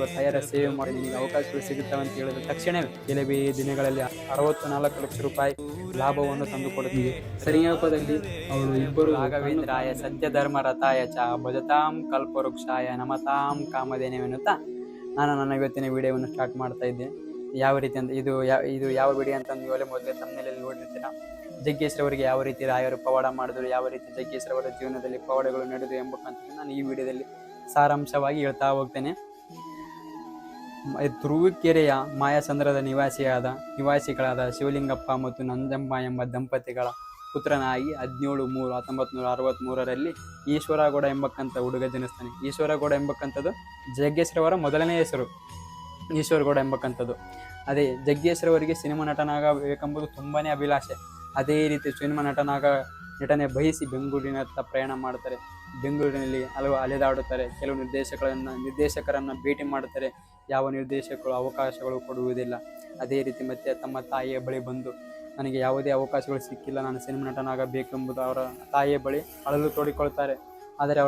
ಹೋಗೋ ರಾಯರ ಸೇವೆ ಮಾಡಿ ನಿನಗೆ ಅವಕಾಶಗಳು ಸಿಗುತ್ತವೆ ಅಂತ ಹೇಳಿದ ತಕ್ಷಣವೇ ಕೆಲವೇ ದಿನಗಳಲ್ಲಿ 64 ಲಕ್ಷ ರೂಪಾಯಿ ಲಾಭವನ್ನು ತಂದುಕೊಡುತ್ತಿದೆ. ಸರಿಯಾಪದಲ್ಲಿ ಅವರು ಇಬ್ಬರು ರಾಘವೇಂದ್ರಾಯ ಸತ್ಯ ಧರ್ಮ ರಥಾಯ ಚ ಭಜತಾಂ ಕಲ್ಪವೃಕ್ಷಾಯ ನಮತಾಂ ಕಾಮಧೇನವೆನ್ನುತ್ತಾ ನಾನು ನನ್ನ ಇವತ್ತಿನ ವಿಡಿಯೋವನ್ನು ಸ್ಟಾರ್ಟ್ ಮಾಡ್ತಾ ಇದ್ದೇನೆ. ಯಾವ ರೀತಿ ಅಂತ ಇದು ಯಾವ ವಿಡಿಯೋ ಅಂತ ನೀವಲ್ಲೇ ಮೊದಲೇ ತಮ್ಮನೇಲಿ ನೋಡಿರ್ತೀರ. ಜಗ್ಗೇಶ್ರವರಿಗೆ ಯಾವ ರೀತಿ ರಾಯರು ಪವಾಡ ಮಾಡಿದ್ರು, ಯಾವ ರೀತಿ ಜಗ್ಗೇಶ್ರವರ ಜೀವನದಲ್ಲಿ ಪವಾಡಗಳು ನಡೆದು ಎಂಬಕ್ಕಂತ ನಾನು ಈ ವಿಡಿಯೋದಲ್ಲಿ ಸಾರಾಂಶವಾಗಿ ಹೇಳ್ತಾ ಹೋಗ್ತೇನೆ. ತುರುವೇಕೆರೆಯ ಮಾಯಸಂದ್ರದ ನಿವಾಸಿಗಳಾದ ಶಿವಲಿಂಗಪ್ಪ ಮತ್ತು ನಂಜಮ್ಮ ಎಂಬ ದಂಪತಿಗಳ ಪುತ್ರನಾಗಿ 17/3/1963ರಲ್ಲಿ ಈಶ್ವರಗೌಡ ಎಂಬಕ್ಕಂಥ ಹುಡುಗ ಜನಿಸ್ತಾನೆ. ಈಶ್ವರಗೌಡ ಎಂಬಕ್ಕಂಥದ್ದು ಜಗ್ಗೇಶ್ರವರ ಮೊದಲನೇ ಹೆಸರು, ಈಶ್ವರಗೌಡ ಎಂಬಕ್ಕಂಥದ್ದು. ಅದೇ ಜಗ್ಗೇಶ್ರವರಿಗೆ ಸಿನಿಮಾ ನಟನಾಗಬೇಕೆಂಬುದು ತುಂಬಾ ಅಭಿಲಾಷೆ. ಅದೇ ರೀತಿ ಸಿನಿಮಾ ನಟನೆ ಬಯಸಿ ಬೆಂಗಳೂರಿನತ್ತ ಪ್ರಯಾಣ ಮಾಡ್ತಾರೆ. ಬೆಂಗಳೂರಿನಲ್ಲಿ ಹಲವು ಅಲೆದಾಡುತ್ತಾರೆ. ಕೆಲವು ನಿರ್ದೇಶಕರನ್ನು ಭೇಟಿ ಮಾಡುತ್ತಾರೆ. ಯಾವ ನಿರ್ದೇಶಕರು ಅವಕಾಶಗಳು ಕೊಡುವುದಿಲ್ಲ. ಅದೇ ರೀತಿ ಮತ್ತೆ ತಮ್ಮ ತಾಯಿಯ ಬಳಿ ಬಂದು ನನಗೆ ಯಾವುದೇ ಅವಕಾಶಗಳು ಸಿಕ್ಕಿಲ್ಲ, ನಾನು ಸಿನಿಮಾ ನಟನಾಗಬೇಕೆಂಬುದು ಅವರ ತಾಯಿಯ ಬಳಿ ಅಳಲು ತೋಡಿಕೊಳ್ತಾರೆ. ಆದರೆ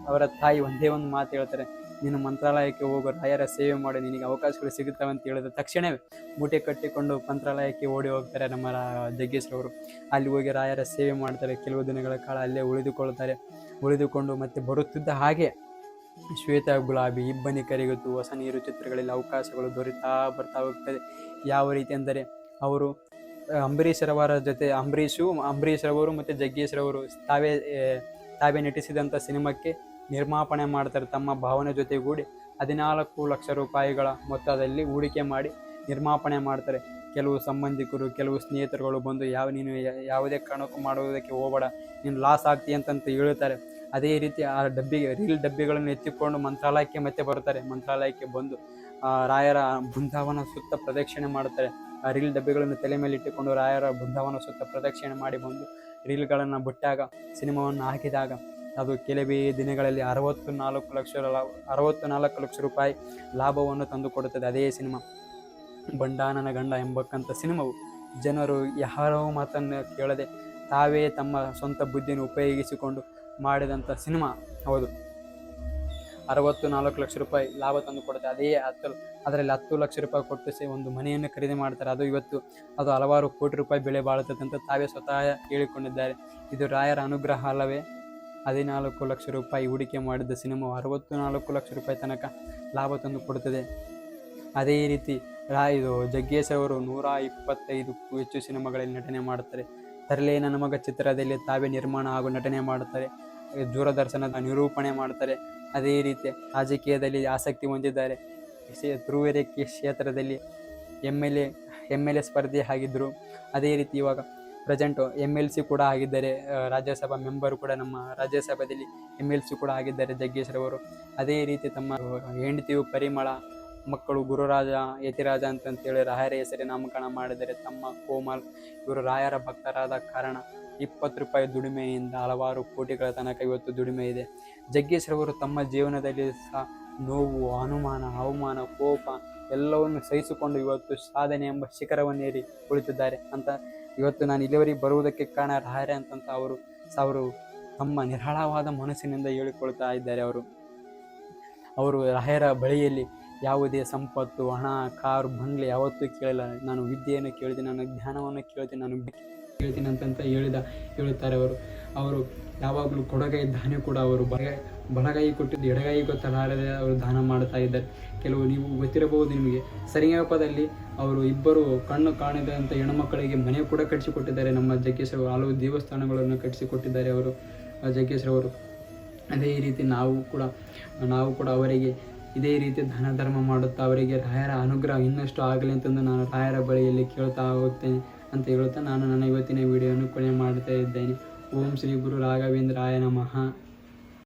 ಅವರ ತಾಯಿ ಒಂದೇ ಒಂದು ಮಾತು ಹೇಳ್ತಾರೆ, ನೀನು ಮಂತ್ರಾಲಯಕ್ಕೆ ಹೋಗೋ ರಾಯರ ಸೇವೆ ಮಾಡಿ ನಿನಗೆ ಅವಕಾಶಗಳು ಸಿಗುತ್ತವೆ ಅಂತ ಹೇಳಿದ ತಕ್ಷಣವೇ ಮೂಟೆ ಕಟ್ಟಿಕೊಂಡು ಮಂತ್ರಾಲಯಕ್ಕೆ ಓಡಿ ಹೋಗ್ತಾರೆ ನಮ್ಮ ಜಗ್ಗೇಶ್ರವರು. ಅಲ್ಲಿ ಹೋಗಿ ರಾಯರ ಸೇವೆ ಮಾಡ್ತಾರೆ. ಕೆಲವು ದಿನಗಳ ಕಾಲ ಅಲ್ಲೇ ಉಳಿದುಕೊಂಡು ಮತ್ತೆ ಬರುತ್ತಿದ್ದ ಹಾಗೆ ಶ್ವೇತ ಗುಲಾಬಿ, ಇಬ್ಬನಿ ಕರಿಗುತ್ತು, ಹೊಸ ನೀರು ಚಿತ್ರಗಳಲ್ಲಿ ಅವಕಾಶಗಳು ಬರ್ತಾ ಹೋಗ್ತದೆ. ಯಾವ ರೀತಿ ಅಂದರೆ ಅವರು ಅಂಬರೀಷರವರ ಜೊತೆ ಅಂಬರೀಷರವರು ಮತ್ತು ಜಗ್ಗೇಶ್ರವರು ತಾವೇ ನಟಿಸಿದಂಥ ಸಿನಿಮಾಕ್ಕೆ ನಿರ್ಮಾಪಣೆ ಮಾಡ್ತಾರೆ. ತಮ್ಮ ಭಾವನೆ ಜೊತೆಗೂಡಿ 14 ಲಕ್ಷ ರೂಪಾಯಿಗಳ ಮೊತ್ತದಲ್ಲಿ ಹೂಡಿಕೆ ಮಾಡಿ ನಿರ್ಮಾಪಣೆ ಮಾಡ್ತಾರೆ. ಕೆಲವು ಸಂಬಂಧಿಕರು, ಕೆಲವು ಸ್ನೇಹಿತರುಗಳು ಬಂದು ನೀನು ಯಾವುದೇ ಕಾರಣಕ್ಕೂ ಮಾಡುವುದಕ್ಕೆ ಹೋಗಬೇಡ, ನೀನು ಲಾಸ್ ಆಗ್ತೀಯ ಅಂತ ಹೇಳ್ತಾರೆ. ಅದೇ ರೀತಿ ಆ ರೀಲ್ ಡಬ್ಬಿಗಳನ್ನು ಎತ್ತಿಕೊಂಡು ಮಂತ್ರಾಲಯಕ್ಕೆ ಮತ್ತೆ ಬರ್ತಾರೆ. ಮಂತ್ರಾಲಯಕ್ಕೆ ಬಂದು ರಾಯರ ಬೃಂದಾವನ ಸುತ್ತ ಪ್ರದಕ್ಷಿಣೆ ಮಾಡುತ್ತಾರೆ. ಆ ರೀಲ್ ಡಬ್ಬಿಗಳನ್ನು ತಲೆ ಮೇಲೆ ಇಟ್ಟುಕೊಂಡು ರಾಯರ ಬೃಂದಾವನ ಸುತ್ತ ಪ್ರದಕ್ಷಿಣೆ ಮಾಡಿ ಬಂದು ರೀಲ್ಗಳನ್ನು ಬಿಟ್ಟಾಗ, ಸಿನಿಮಾವನ್ನು ಹಾಕಿದಾಗ ಅದು ಕೆಲವೇ ದಿನಗಳಲ್ಲಿ 64 ಲಕ್ಷ ರೂಪಾಯಿ ಲಾಭವನ್ನು ತಂದುಕೊಡುತ್ತದೆ. ಅದೇ ಸಿನಿಮಾ ಬಂಡಾನನ ಗಂಡ ಎಂಬಕ್ಕಂಥ ಸಿನಿಮಾವು ಜನರು ಯಾರೋ ಮಾತನ್ನು ಕೇಳದೆ ತಾವೇ ತಮ್ಮ ಸ್ವಂತ ಬುದ್ಧಿಯನ್ನು ಉಪಯೋಗಿಸಿಕೊಂಡು ಮಾಡಿದಂಥ ಸಿನಿಮಾ. ಹೌದು, 64 ಲಕ್ಷ ರೂಪಾಯಿ ಲಾಭ ತಂದು ಕೊಡುತ್ತೆ. ಅದರಲ್ಲಿ 10 ಲಕ್ಷ ರೂಪಾಯಿ ಕೊಟ್ಟು ಒಂದು ಮನೆಯನ್ನು ಖರೀದಿ ಮಾಡ್ತಾರೆ. ಅದು ಹಲವಾರು ಕೋಟಿ ರೂಪಾಯಿ ಬೆಲೆ ಬಾಳುತ್ತದೆ ಅಂತ ತಾವೇ ಸ್ವತಃ ಹೇಳಿಕೊಂಡಿದ್ದಾರೆ. ಇದು ರಾಯರ ಅನುಗ್ರಹ ಅಲ್ಲವೇ? 14 ಲಕ್ಷ ರೂಪಾಯಿ ಹೂಡಿಕೆ ಮಾಡಿದ್ದ ಸಿನಿಮಾ 64 ಲಕ್ಷ ರೂಪಾಯಿ ತನಕ ಲಾಭ ತಂದು ಕೊಡುತ್ತದೆ. ಅದೇ ರೀತಿ ಜಗ್ಗೇಶ್ ಅವರು 125ಕ್ಕೂ ಹೆಚ್ಚು ಸಿನಿಮಾಗಳಲ್ಲಿ ನಟನೆ ಮಾಡುತ್ತಾರೆ. ತರಲೇ ನನ್ನ ಮಗ ಚಿತ್ರದಲ್ಲಿ ತಾವೇ ನಿರ್ಮಾಣ ಹಾಗೂ ನಟನೆ ಮಾಡುತ್ತಾರೆ. ದೂರದರ್ಶನದ ನಿರೂಪಣೆ ಮಾಡ್ತಾರೆ. ಅದೇ ರೀತಿ ರಾಜಕೀಯದಲ್ಲಿ ಆಸಕ್ತಿ ಹೊಂದಿದ್ದಾರೆ. ತುರುವೇಕೆರೆ ಕ್ಷೇತ್ರದಲ್ಲಿ MLA ಸ್ಪರ್ಧೆ ಆಗಿದ್ದರು. ಅದೇ ರೀತಿ ಇವಾಗ ಪ್ರೆಸೆಂಟ್ MLC ಕೂಡ ಆಗಿದ್ದಾರೆ. ರಾಜ್ಯಸಭಾ ಮೆಂಬರ್ ಕೂಡ ನಮ್ಮ ರಾಜ್ಯಸಭೆಯಲ್ಲಿ MLC ಕೂಡ ಆಗಿದ್ದಾರೆ ಜಗ್ಗೇಶ್ರವರು. ಅದೇ ರೀತಿ ತಮ್ಮ ಹೆಂಡತಿಯು ಪರಿಮಳ, ಮಕ್ಕಳು ಗುರುರಾಜ, ಯತಿರಾಜ ಅಂತೇಳಿ ರಾಯರ ಹೆಸರೇ ನಾಮಕರಣ ಮಾಡಿದರೆ. ತಮ್ಮ ಕೋಮಲ್ ಇವರು ರಾಯರ ಭಕ್ತರಾದ ಕಾರಣ 20 ರೂಪಾಯಿ ದುಡಿಮೆಯಿಂದ ಹಲವಾರು ಕೋಟಿಗಳ ತನಕ ಇವತ್ತು ದುಡಿಮೆ ಇದೆ. ಜಗ್ಗೇಶ್ರವರು ತಮ್ಮ ಜೀವನದಲ್ಲಿ ನೋವು, ಅನುಮಾನ, ಅವಮಾನ, ಕೋಪ ಎಲ್ಲವನ್ನು ಸಹಿಸಿಕೊಂಡು ಇವತ್ತು ಸಾಧನೆ ಎಂಬ ಶಿಖರವನ್ನೇರಿ ಕುಳಿತಿದ್ದಾರೆ ಅಂತ ಇವತ್ತು ನಾನು ಇಲ್ಲಿವರೆಗೆ ಬರುವುದಕ್ಕೆ ಕಾರಣ ರಾಯರೇ ಅಂತಂತ ಅವರು ತಮ್ಮ ನಿರಾಳವಾದ ಮನಸ್ಸಿನಿಂದ ಹೇಳಿಕೊಳ್ತಾ ಇದ್ದಾರೆ. ಅವರು ರಾಯರ ಬಳಿಯಲ್ಲಿ ಯಾವುದೇ ಸಂಪತ್ತು, ಹಣ, ಕಾರು, ಬಂಗ್ಲೆ ಯಾವತ್ತೂ ಕೇಳಿಲ್ಲ. ನಾನು ವಿದ್ಯೆಯನ್ನು ಕೇಳ್ತೀನಿ, ನಾನು ಜ್ಞಾನವನ್ನು ಕೇಳ್ತೀನಿ, ನಾನು ಕೇಳ್ತೀನಿ ಅಂತಂತ ಹೇಳುತ್ತಾರೆ. ಅವರು ಯಾವಾಗಲೂ ಕೊಡಗೈ ದಾನ ಕೂಡ ಅವರು ಬಲಗೈ ಕೊಟ್ಟಿದ್ದು ಎಡಗೈ ಗೊತ್ತಲಾರದೆ ಅವರು ದಾನ ಮಾಡ್ತಾ ಇದ್ದಾರೆ. ನೀವು ಗೊತ್ತಿರಬಹುದು ನಿಮಗೆ. ಸರಿಯಾಪದಲ್ಲಿ ಅವರು ಇಬ್ಬರು ಕಣ್ಣು ಕಾಣದಂಥ ಹೆಣ್ಣುಮಕ್ಕಳಿಗೆ ಮನೆ ಕೂಡ ಕಟ್ಟಿಸಿಕೊಟ್ಟಿದ್ದಾರೆ. ನಮ್ಮ ಜಗ್ಗೇಶ್ರವರು ಹಲವು ದೇವಸ್ಥಾನಗಳನ್ನು ಕಟ್ಟಿಸಿಕೊಟ್ಟಿದ್ದಾರೆ ಅವರು ಜಗ್ಗೇಶ್ರವರು. ಅದೇ ರೀತಿ ನಾವು ಕೂಡ ಅವರಿಗೆ ಇದೇ ರೀತಿ ದಾನ ಧರ್ಮ ಮಾಡುತ್ತಾ ಅವರಿಗೆ ರಾಯರ ಅನುಗ್ರಹ ಇನ್ನಷ್ಟು ಆಗಲಿ ಅಂತಂದು ನಾನು ರಾಯರ ಬಳಿಯಲ್ಲಿ ಕೇಳ್ತಾ ಹೋಗ್ತೇನೆ ಅಂತ ಹೇಳುತ್ತಾ ನಾನು ನನ್ನ ಇವತ್ತಿನ ವಿಡಿಯೋವನ್ನು ಕೊನೆ ಮಾಡ್ತಾ ಇದ್ದೇನೆ. ಓಂ ಶ್ರೀ ಗುರು ರಾಘವೇಂದ್ರಾಯ ನಮಃ.